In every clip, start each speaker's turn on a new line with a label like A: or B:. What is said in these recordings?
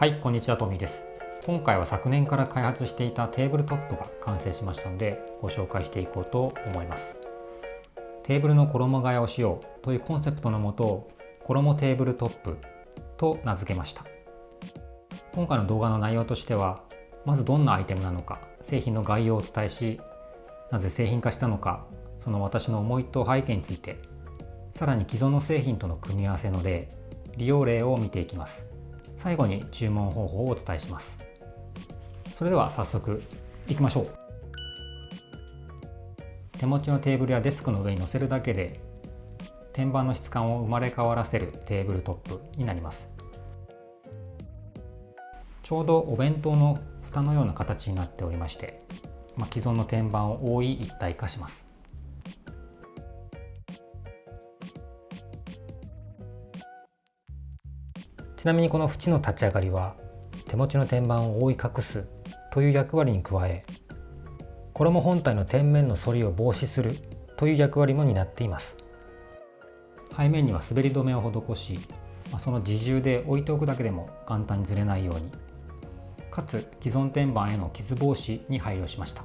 A: はい、こんにちは、トミーです。今回は昨年から開発していたテーブルトップが完成しましたので、ご紹介していこうと思います。テーブルの衣替えをしようというコンセプトのもと、衣テーブルトップと名付けました。今回の動画の内容としては、まずどんなアイテムなのか、製品の概要をお伝えし、なぜ製品化したのか、その私の思いと背景について、さらに既存の製品との組み合わせの例、利用例を見ていきます。最後に注文方法をお伝えします。それでは早速いきましょう。手持ちのテーブルやデスクの上に乗せるだけで天板の質感を生まれ変わらせるテーブルトップになります。ちょうどお弁当の蓋のような形になっておりまして、既存の天板を覆い一体化します。ちなみにこの縁の立ち上がりは手持ちの天板を覆い隠すという役割に加え、衣本体の天面の反りを防止するという役割も担っています。背面には滑り止めを施し、その自重で置いておくだけでも簡単にずれないように、かつ既存天板への傷防止に配慮しました。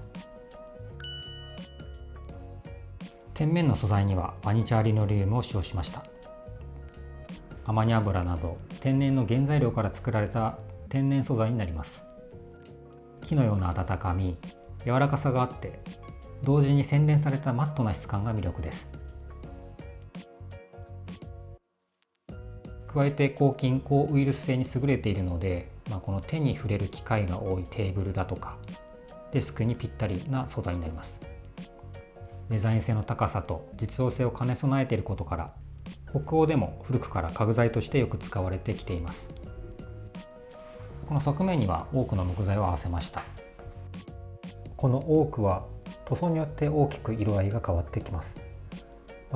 A: 天面の素材にはバニチャーリノリウムを使用しました。アマニ油など天然の原材料から作られた天然素材になります。木のような温かみ、柔らかさがあって、同時に洗練されたマットな質感が魅力です。加えて抗菌・抗ウイルス性に優れているので、この手に触れる機会が多いテーブルだとかデスクにぴったりな素材になります。デザイン性の高さと実用性を兼ね備えていることから、北欧でも古くから家具材としてよく使われてきています。この側面には多くの木材を合わせました。この多くは塗装によって大きく色合いが変わってきます。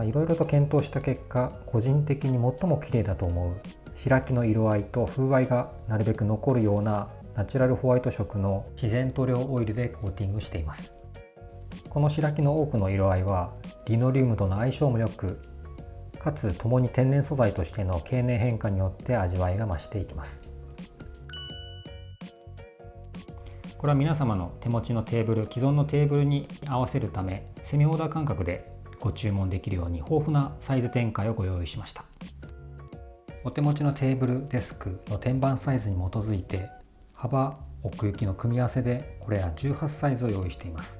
A: いろいろと検討した結果、個人的に最も綺麗だと思う白木の色合いと風合いがなるべく残るようなナチュラルホワイト色の自然塗料オイルでコーティングしています。この白木の多くの色合いはリノリウムとの相性も良く、かつ共に天然素材としての経年変化によって味わいが増していきます。これは皆様の手持ちのテーブル、既存のテーブルに合わせるため、セミオーダー感覚でご注文できるように豊富なサイズ展開をご用意しました。お手持ちのテーブル、デスクの天板サイズに基づいて、幅、奥行きの組み合わせでこれら18サイズを用意しています。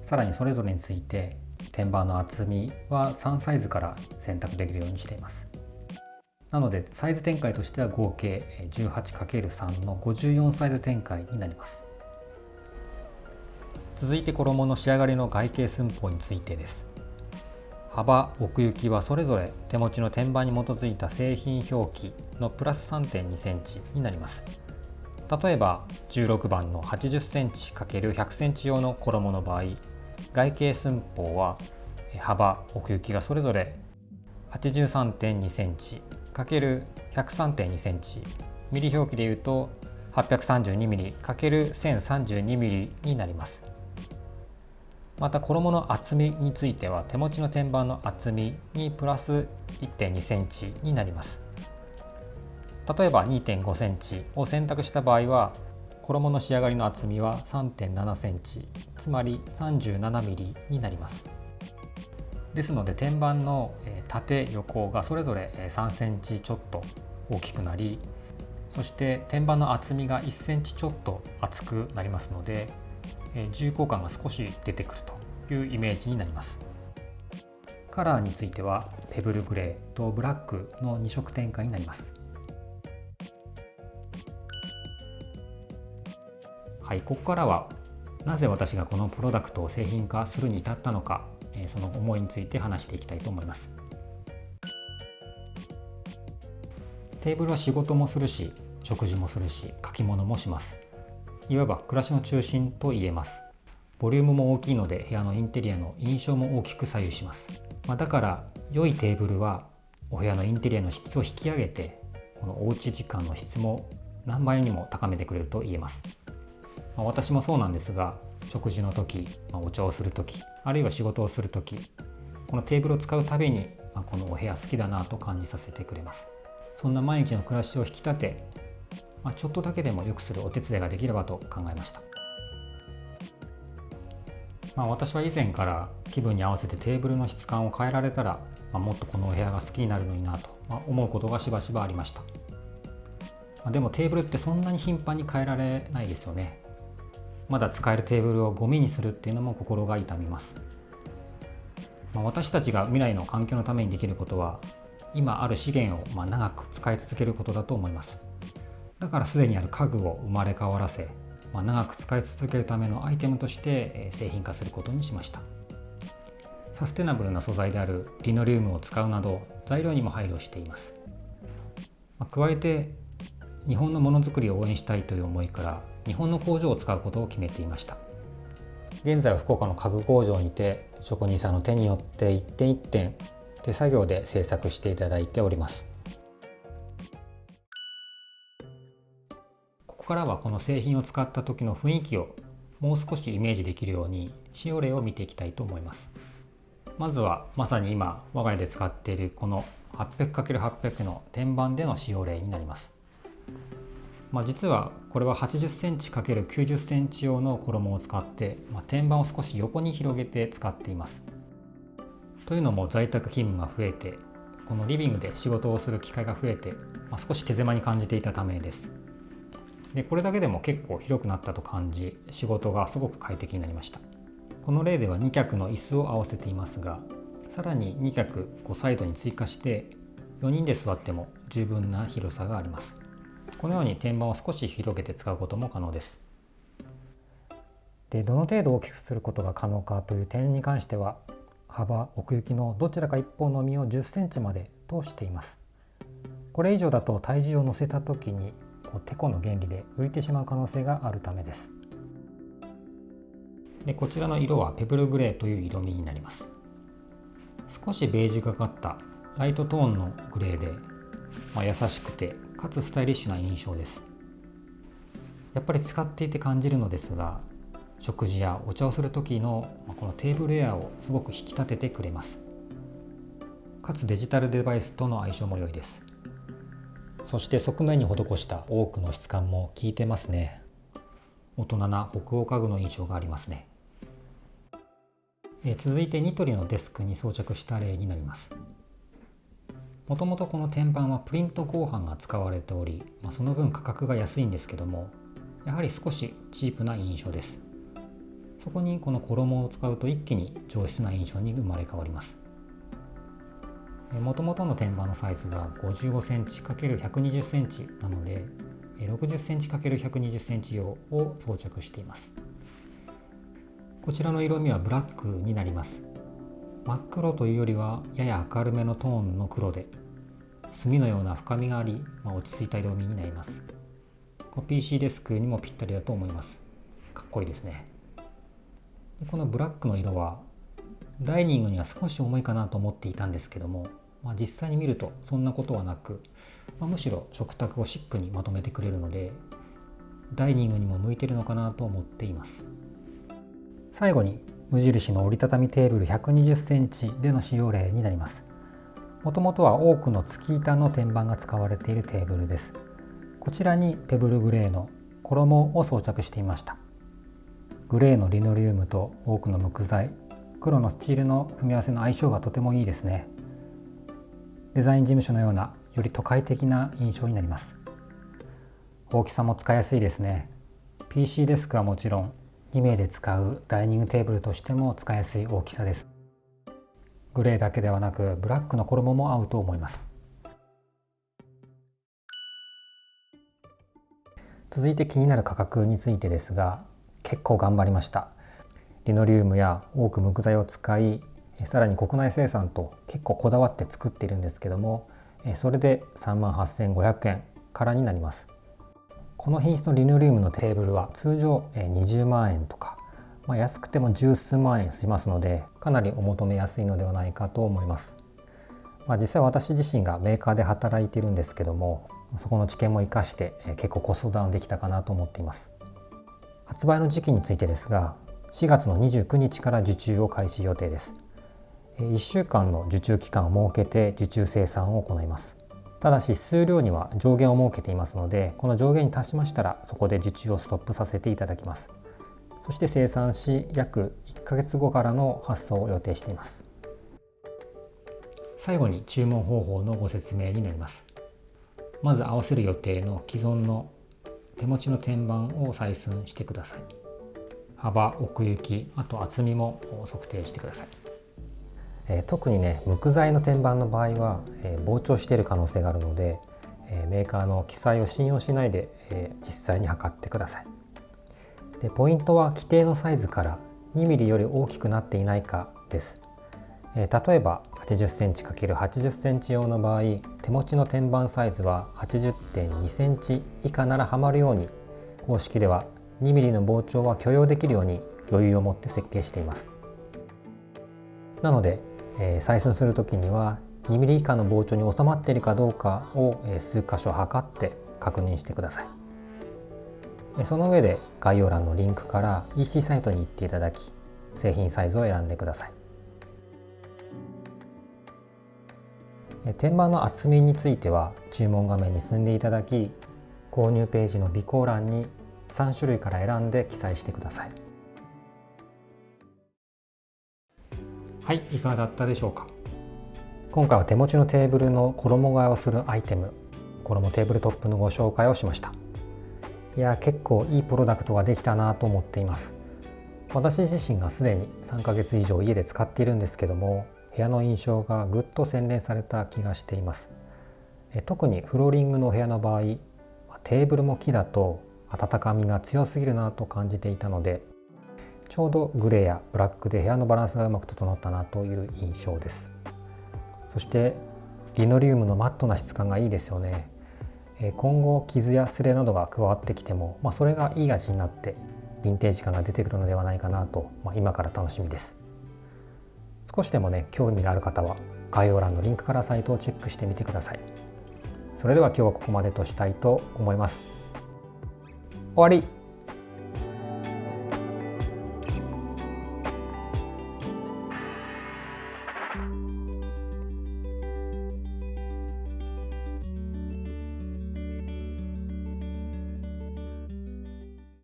A: さらにそれぞれについて天板の厚みは3サイズから選択できるようにしています。なのでサイズ展開としては合計 18×3 の54サイズ展開になります。続いて衣の仕上がりの外形寸法についてです。幅、奥行きはそれぞれ手持ちの天板に基づいた製品表記のプラス 3.2 センチになります。例えば16番の80センチ ×100 センチ用の衣の場合、外形寸法は幅、奥行きがそれぞれ 83.2 センチ ×103.2 センチ、ミリ表記でいうと832ミリ ×1032 ミリになります。また衣の厚みについては手持ちの天板の厚みにプラス 1.2 センチになります。例えば 2.5 センチを選択した場合は、衣の仕上がりの厚みは 3.7 センチ、つまり37ミリになります。ですので天板の縦横がそれぞれ3センチちょっと大きくなり、そして天板の厚みが1センチちょっと厚くなりますので、重厚感が少し出てくるというイメージになります。カラーについてはペブルグレーとブラックの2色展開になります。はい、ここからはなぜ私がこのプロダクトを製品化するに至ったのか、その思いについて話していきたいと思います。テーブルは仕事もするし、食事もするし、書き物もします。いわば暮らしの中心と言えます。ボリュームも大きいので部屋のインテリアの印象も大きく左右します。だから良いテーブルはお部屋のインテリアの質を引き上げて、このおうち時間の質も何倍にも高めてくれると言えます。私もそうなんですが、食事の時、お茶をする時、あるいは仕事をする時、このテーブルを使うたびに、このお部屋好きだなと感じさせてくれます。そんな毎日の暮らしを引き立て、ちょっとだけでも良くするお手伝いができればと考えました。私は以前から気分に合わせてテーブルの質感を変えられたら、もっとこのお部屋が好きになるのになと思うことがしばしばありました。でもテーブルってそんなに頻繁に変えられないですよね。まだ使えるテーブルをゴミにするっていうのも心が痛みます。私たちが未来の環境のためにできることは、今ある資源を長く使い続けることだと思います。だからすでにある家具を生まれ変わらせ、長く使い続けるためのアイテムとして製品化することにしました。サステナブルな素材であるリノリウムを使うなど材料にも配慮しています。加えて日本のものづくりを応援したいという思いから日本の工場を使うことを決めていました。現在は福岡の家具工場にて職人さんの手によって一点一点手作業で製作していただいております。ここからはこの製品を使った時の雰囲気をもう少しイメージできるように使用例を見ていきたいと思います。まずはまさに今我が家で使っているこの 800×800 の天板での使用例になります。実はこれは 80cm×90 センチ用の衣を使って、天板を少し横に広げて使っています。というのも在宅勤務が増えて、このリビングで仕事をする機会が増えて、少し手狭に感じていたためです。でこれだけでも結構広くなったと感じ、仕事がすごく快適になりました。この例では2脚の椅子を合わせていますが、さらに2脚サイドに追加して4人で座っても十分な広さがあります。このように天板を少し広げて使うことも可能です。でどの程度大きくすることが可能かという点に関しては、幅奥行きのどちらか一方のみを10センチまでとしています。これ以上だと体重を乗せた時にテコの原理で浮いてしまう可能性があるためです。でこちらの色はペブルグレーという色味になります。少しベージュがかったライトトーンのグレーで、優しくてかつスタイリッシュな印象です。やっぱり使っていて感じるのですが、食事やお茶をする時のこのテーブルエアをすごく引き立ててくれます。かつデジタルデバイスとの相性も良いです。そして側面に施したオークの質感も効いてますね。大人な北欧家具の印象がありますね。続いてニトリのデスクに装着した例になります。もともとこの天板はプリント合板が使われており、その分価格が安いんですけども、やはり少しチープな印象です。そこにこの衣を使うと一気に上質な印象に生まれ変わります。もともとの天板のサイズが 55cm×120 センチなので 60cm×120 センチ用を装着しています。こちらの色味はブラックになります。真っ黒というよりはやや明るめのトーンの黒で、墨のような深みがあり、落ち着いた色味になります。PC デスクにもぴったりだと思います。かっこいいですね。このブラックの色はダイニングには少し重いかなと思っていたんですけども、実際に見るとそんなことはなく、むしろ食卓をシックにまとめてくれるので、ダイニングにも向いているのかなと思っています。最後に無印の折りたたみテーブル120センチでの使用例になります。もともとは多くの月板の天板が使われているテーブルです。こちらにペブルグレーの衣を装着していました。グレーのリノリウムと多くの木材、黒のスチールの組み合わせの相性がとてもいいですね。デザイン事務所のようなより都会的な印象になります。大きさも使いやすいですね。 PC デスクはもちろん2名で使うダイニングテーブルとしても使いやすい大きさです。グレーだけではなくブラックの衣も合うと思います。続いて気になる価格についてですが、結構頑張りました。リノリウムや多く木材を使い、さらに国内生産と結構こだわって作っているんですけども、それで 38,500 円からになります。この品質のリノリウムのテーブルは通常20万円とか、安くても十数万円しますので、かなりお求めやすいのではないかと思います。実際私自身がメーカーで働いているんですけども、そこの知見も生かして結構コストダウンできたかなと思っています。発売の時期についてですが、4月の29日から受注を開始予定です。1週間の受注期間を設けて受注生産を行います。ただし数量には上限を設けていますので、この上限に達しましたらそこで受注をストップさせていただきます。そして生産し約1ヶ月後からの発送を予定しています。最後に注文方法のご説明になります。まず合わせる予定の既存の手持ちの天板を採寸してください。幅、奥行き、あと厚みも測定してください。特にね、無垢材の天板の場合は、膨張している可能性があるので、メーカーの記載を信用しないで、実際に測ってください。でポイントは規定のサイズから 2mm より大きくなっていないかです。例えば 80cm×80cm 用の場合、手持ちの天板サイズは 80.2cm 以下ならはまるように、公式では 2mm の膨張は許容できるように余裕を持って設計しています。なので、採寸するときには 2mm 以下の膨張に収まっているかどうかを数箇所測って確認してください。その上で概要欄のリンクから EC サイトに行っていただき、製品サイズを選んでください。天板の厚みについては注文画面に進んでいただき、購入ページの備考欄に3種類から選んで記載してください。はい、いかがだったでしょうか。今回は手持ちのテーブルの衣替えをするアイテム、衣テーブルトップのご紹介をしました。いや、結構いいプロダクトができたなと思っています。私自身がすでに3ヶ月以上家で使っているんですけども、部屋の印象がぐっと洗練された気がしています。特にフローリングのお部屋の場合、テーブルも木だと温かみが強すぎるなと感じていたので、ちょうどグレーやブラックで部屋のバランスがうまく整ったなという印象です。そしてリノリウムのマットな質感がいいですよね。今後傷や擦れなどが加わってきても、それがいい味になってヴィンテージ感が出てくるのではないかなと、今から楽しみです。少しでもね、興味がある方は概要欄のリンクからサイトをチェックしてみてください。それでは今日はここまでとしたいと思います。終わり。